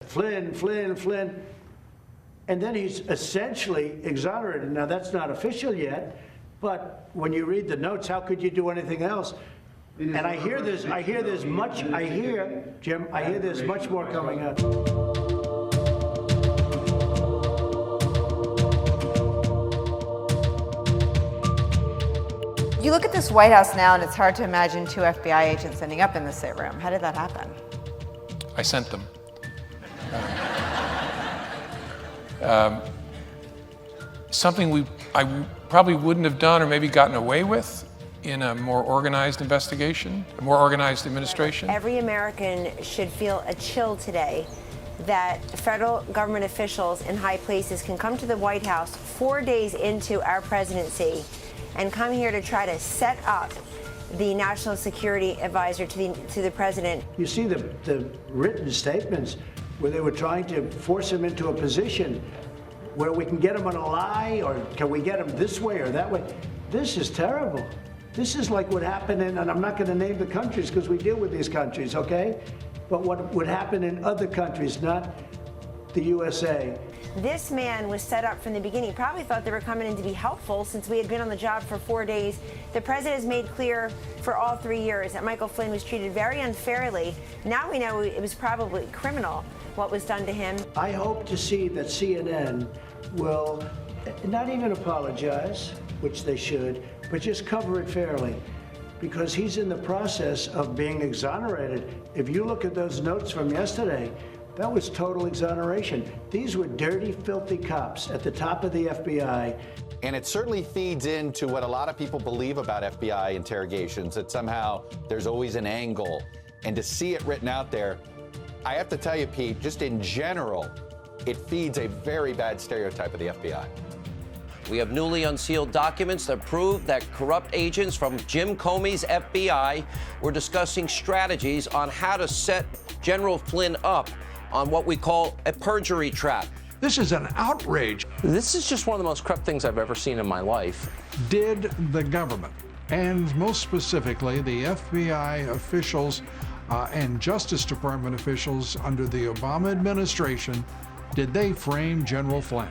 Flynn, Flynn, Flynn. And then he's essentially exonerated. Now, that's not official yet, but when you read the notes, how could you do anything else? And I hear there's much more coming up. You look at this White House now, and it's hard to imagine two FBI agents ending up in the sit room. How did that happen? I sent them. Something I probably wouldn't have done or maybe gotten away with in a more organized investigation, a more organized administration. Every American should feel a chill today that federal government officials in high places can come to the White House 4 days into our presidency and come here to try to set up the national security advisor to the president. You see the written statements where they were trying to force him into a position where we can get him on a lie, or can we get him this way or that way? This is terrible. This is like what happened in, and I'm not going to name the countries because we deal with these countries, okay? But what would happen in other countries, not the USA. This man was set up from the beginning. He probably thought they were coming in to be helpful since we had been on the job for 4 days. The president has made clear for all 3 years that Michael Flynn was treated very unfairly. Now we know it was probably criminal what was done to him. I hope to see that CNN will not even apologize, which they should, but just cover it fairly, because he's in the process of being exonerated. If you look at those notes from yesterday, that was total exoneration. These were dirty, filthy cops at the top of the FBI. And it certainly feeds into what a lot of people believe about FBI interrogations, that somehow there's always an angle. And to see it written out there, I have to tell you, Pete, just in general, it feeds a very bad stereotype of the FBI. We have newly unsealed documents that prove that corrupt agents from Jim Comey's FBI were discussing strategies on how to set General Flynn up on what we call a perjury trap. This is an outrage. This is just one of the most corrupt things I've ever seen in my life. Did the government, and most specifically the FBI officials and Justice Department officials under the Obama administration, did they frame General Flynn?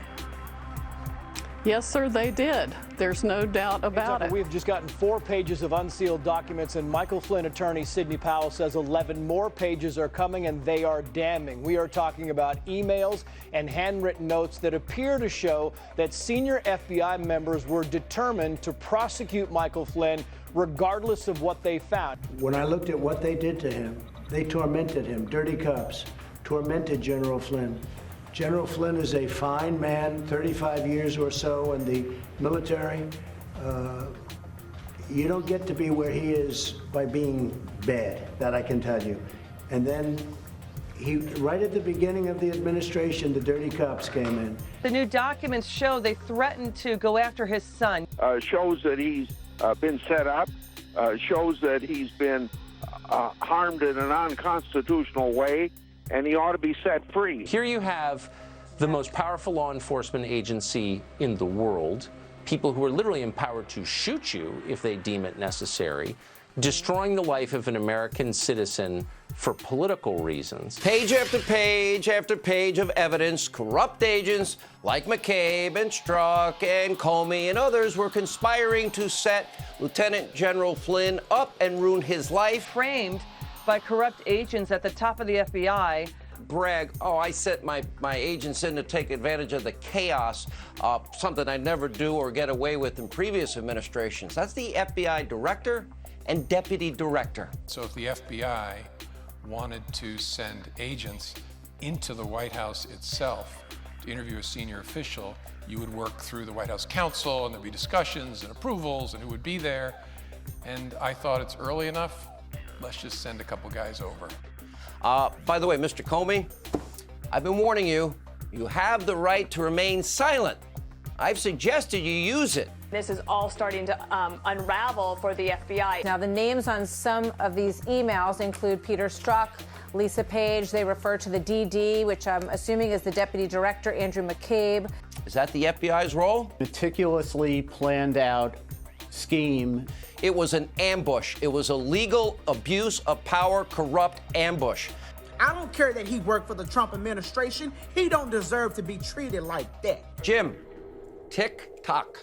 Yes, sir, they did. There's no doubt about it. We've just gotten 4 pages of unsealed documents, and Michael Flynn attorney Sidney Powell says 11 more pages are coming, and they are damning. We are talking about emails and handwritten notes that appear to show that senior FBI members were determined to prosecute Michael Flynn regardless of what they found. When I looked at what they did to him, they tormented him. Dirty cops tormented General Flynn. General Flynn is a fine man, 35 years or so in the military. You don't get to be where he is by being bad, that I can tell you. And then right at the beginning of the administration, the dirty cops came in. The new documents show they threatened to go after his son. Shows that he's been set up, shows that he's been harmed in an unconstitutional way, and he ought to be set free. Here you have the most powerful law enforcement agency in the world, people who are literally empowered to shoot you if they deem it necessary, destroying the life of an American citizen for political reasons. Page after page after page of evidence, corrupt agents like McCabe and Strzok and Comey and others were conspiring to set Lieutenant General Flynn up and ruin his life. Framed by corrupt agents at the top of the FBI. Brag, I sent my agents in to take advantage of the chaos, something I'd never do or get away with in previous administrations. That's the FBI director and deputy director. So if the FBI wanted to send agents into the White House itself to interview a senior official, you would work through the White House counsel, and there'd be discussions and approvals and who would be there. And I thought it's early enough. Let's just send a couple guys over. By the way, Mr. Comey, I've been warning you. You have the right to remain silent. I've suggested you use it. This is all starting to unravel for the FBI. Now, the names on some of these emails include Peter Strzok, Lisa Page. They refer to the DD, which I'm assuming is the Deputy Director, Andrew McCabe. Is that the FBI's role? Meticulously planned out scheme. It was an ambush. It was a legal abuse of power, corrupt ambush. I don't care that he worked for the Trump administration. He don't deserve to be treated like that. Jim, tick tock.